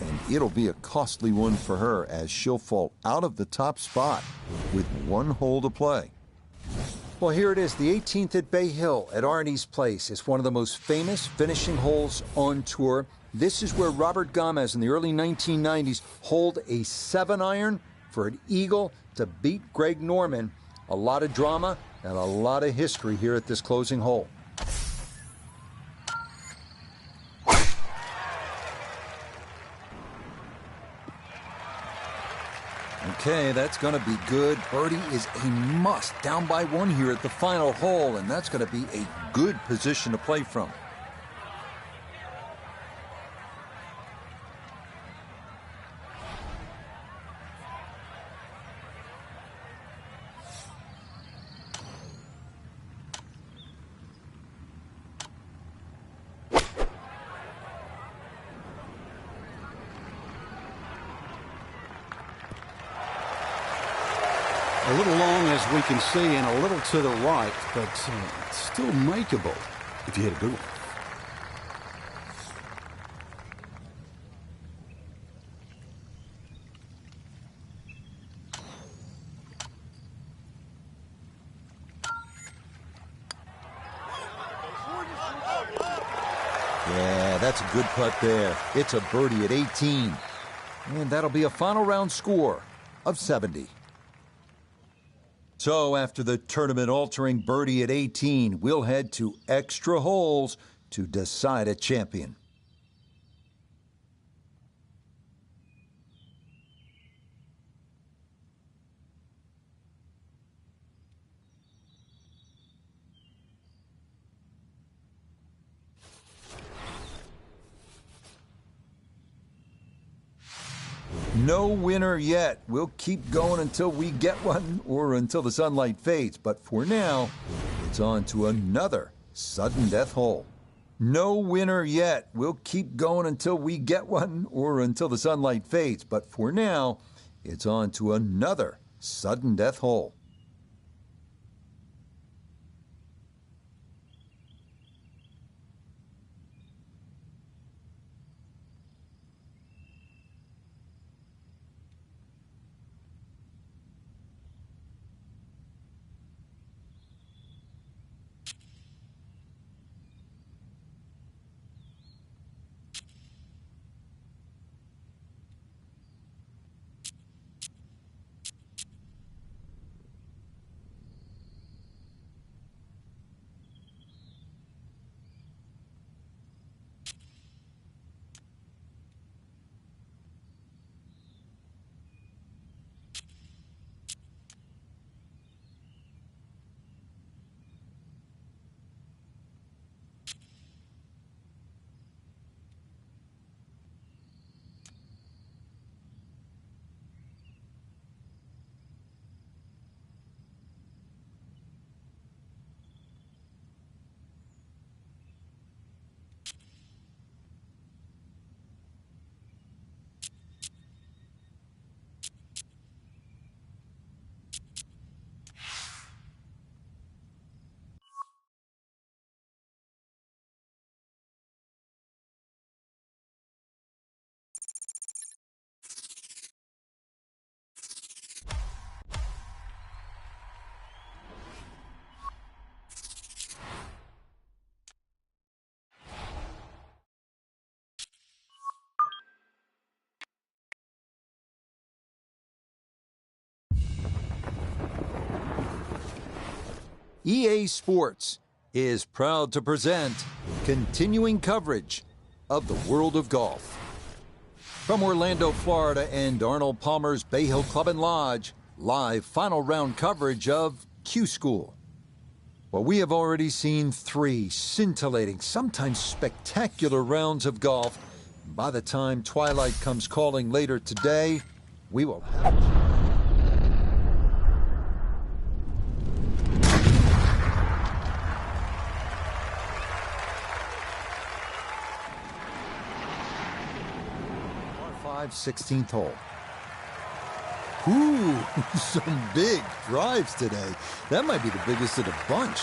And it'll be a costly one for her as she'll fall out of the top spot with one hole to play. Well, here it is, the 18th at Bay Hill at Arnie's Place. It's one of the most famous finishing holes on tour. This is where Robert Gomez in the early 1990s holed a 7-iron for an eagle to beat Greg Norman. A lot of drama and a lot of history here at this closing hole. Okay, that's going to be good. Birdie is a must. Down by one here at the final hole, and that's going to be a good position to play from. A little long, as we can see, and a little to the right, but still makeable if you hit a good one. Yeah, that's a good putt there. It's a birdie at 18. And that'll be a final round score of 70. So after the tournament-altering birdie at 18, we'll head to extra holes to decide a champion. No winner yet. We'll keep going until we get one or until the sunlight fades. But for now, it's on to another sudden death hole. No winner yet. We'll keep going until we get one or until the sunlight fades. But for now, it's on to another sudden death hole. EA Sports is proud to present continuing coverage of the world of golf. From Orlando, Florida, and Arnold Palmer's Bay Hill Club and Lodge, live final round coverage of Q School. Well, we have already seen 3 scintillating, sometimes spectacular rounds of golf. By the time twilight comes calling later today, we will have... Par 5, 16th hole. Ooh, some big drives today. That might be the biggest of the bunch.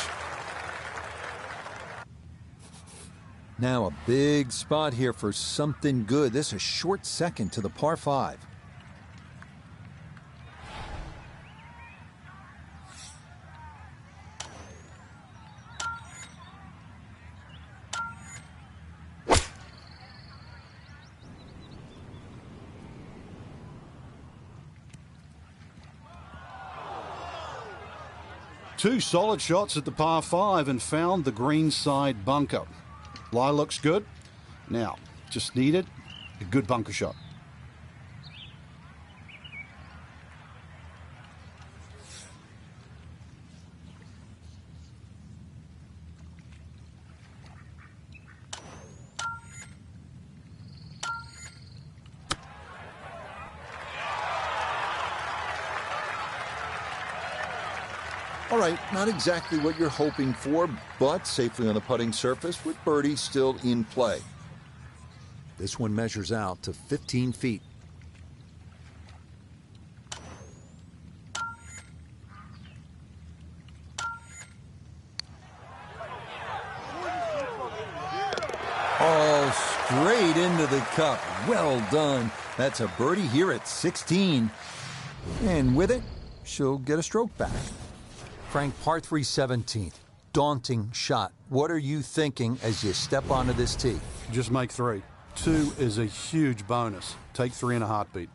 Now a big spot here for something good. This is a short second to the par 5. Two solid shots at the par 5 and found the greenside bunker. Lie looks good. Now, just needed a good bunker shot. All right, not exactly what you're hoping for, but safely on the putting surface with birdie still in play. This one measures out to 15 feet. Oh, straight into the cup. Well done. That's a birdie here at 16. And with it, she'll get a stroke back. Frank, par 3 17th. Daunting shot. What are you thinking as you step onto this tee? Just make 3. 2 is a huge bonus. Take 3 in a heartbeat.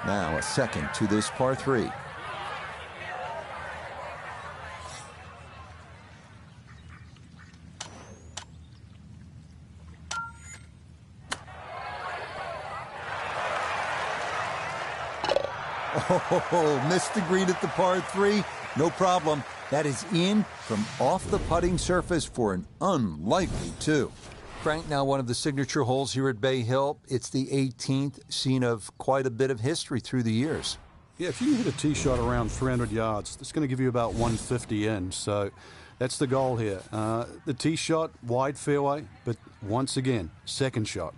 Now a second to this par 3. Oh, missed the green at the par 3. No problem. That is in from off the putting surface for an unlikely 2. Frank, now one of the signature holes here at Bay Hill. It's the 18th, scene of quite a bit of history through the years. Yeah, if you hit a tee shot around 300 yards, that's going to give you about 150 in. So that's the goal here. The tee shot, wide fairway, but once again, second shot.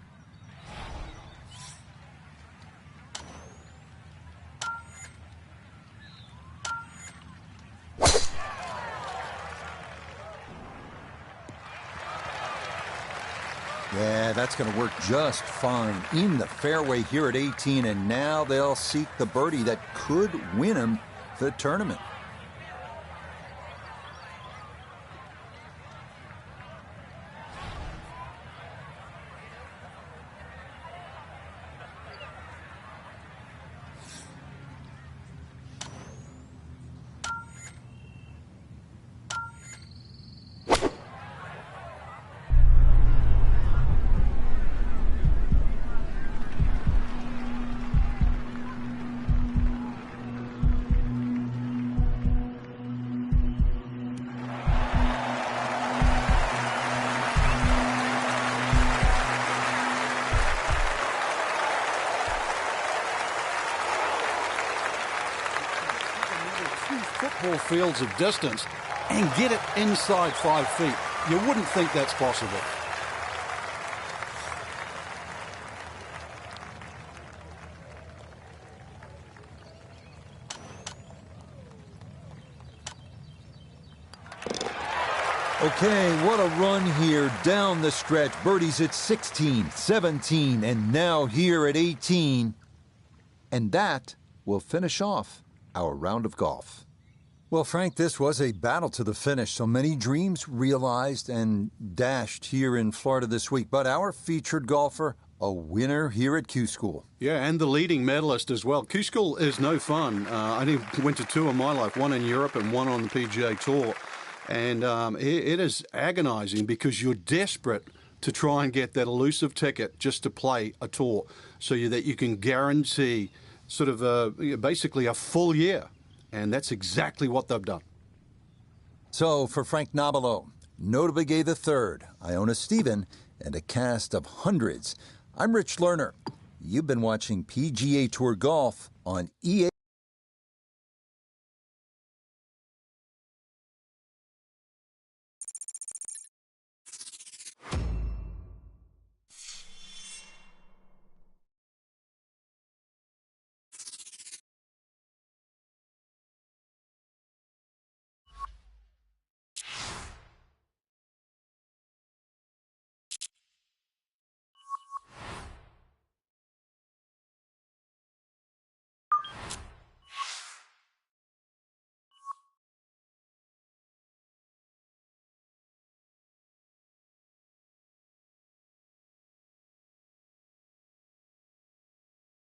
Yeah, that's going to work just fine in the fairway here at 18, and now they'll seek the birdie that could win them the tournament. Football fields of distance and get it inside 5 feet. You wouldn't think that's possible. Okay, what a run here down the stretch. Birdies at 16, 17, and now here at 18. And that will finish off our round of golf. Well, Frank, this was a battle to the finish. So many dreams realized and dashed here in Florida this week. But our featured golfer, a winner here at Q School. Yeah, and the leading medalist as well. Q School is no fun. I only went to 2 in my life, 1 in Europe and 1 on the PGA Tour. And it is agonizing because you're desperate to try and get that elusive ticket just to play a tour so that you can guarantee sort of basically a full year. And that's exactly what they've done. So for Frank Nobilo, Nota Pga III, Iona Stephen, and a cast of hundreds. I'm Rich Lerner. You've been watching PGA Tour Golf on EA.